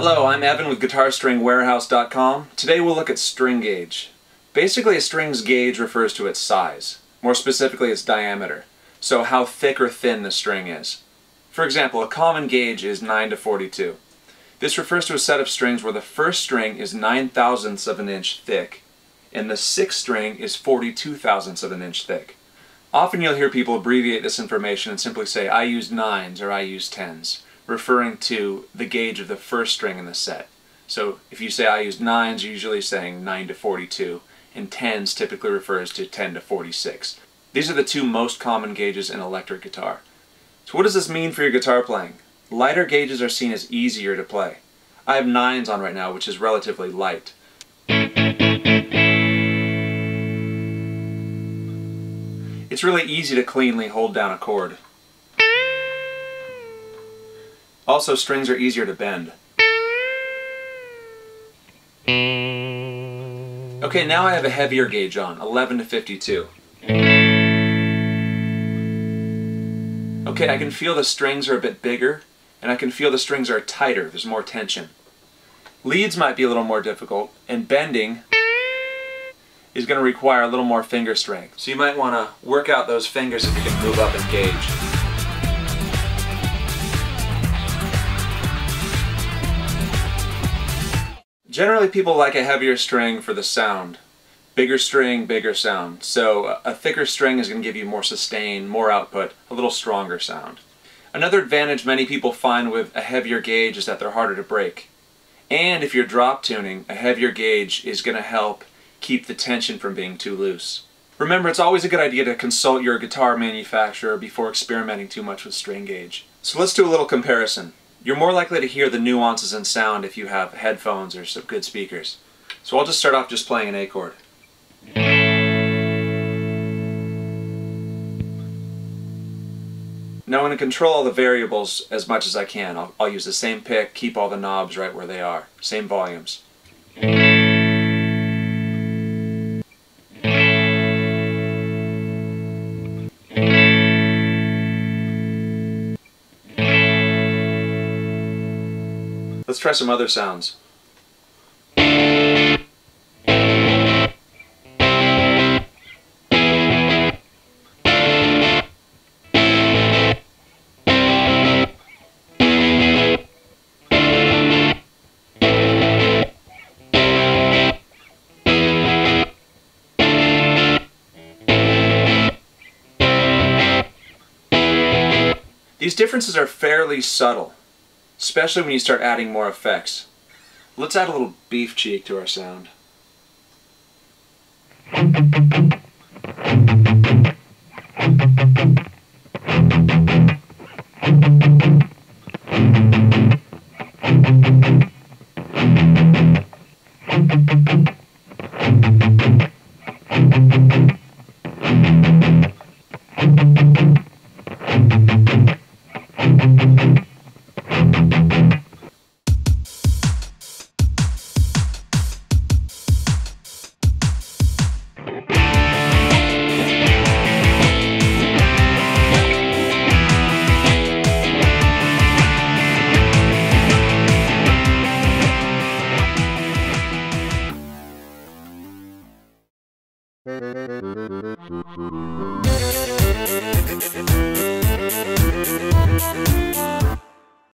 Hello, I'm Evan with GuitarStringWarehouse.com. Today we'll look at string gauge. Basically, a string's gauge refers to its size, more specifically its diameter, so how thick or thin the string is. For example, a common gauge is 9 to 42. This refers to a set of strings where the first string is 9/1000ths of an inch thick, and the sixth string is 42/1000ths of an inch thick. Often you'll hear people abbreviate this information and simply say, I use 9s or I use 10s. Referring to the gauge of the first string in the set. So if you say I use 9s, you're usually saying 9 to 42, and 10s typically refers to 10 to 46. These are the two most common gauges in electric guitar. So what does this mean for your guitar playing? Lighter gauges are seen as easier to play. I have 9s on right now, which is relatively light. It's really easy to cleanly hold down a chord. Also, strings are easier to bend. Okay, now I have a heavier gauge on, 11 to 52. Okay, I can feel the strings are a bit bigger, and I can feel the strings are tighter, there's more tension. Leads might be a little more difficult, and bending is going to require a little more finger strength. So you might want to work out those fingers if you can move up in gauge. Generally, people like a heavier string for the sound. Bigger string, bigger sound. So a thicker string is going to give you more sustain, more output, a little stronger sound. Another advantage many people find with a heavier gauge is that they're harder to break. And if you're drop tuning, a heavier gauge is going to help keep the tension from being too loose. Remember, it's always a good idea to consult your guitar manufacturer before experimenting too much with string gauge. So let's do a little comparison. You're more likely to hear the nuances in sound if you have headphones or some good speakers. So I'll just start off just playing an A chord. Now I'm going to control all the variables as much as I can. I'll use the same pick, keep all the knobs right where they are. Same volumes. Let's try some other sounds. These differences are fairly subtle, especially when you start adding more effects. Let's add a little beef cheek to our sound.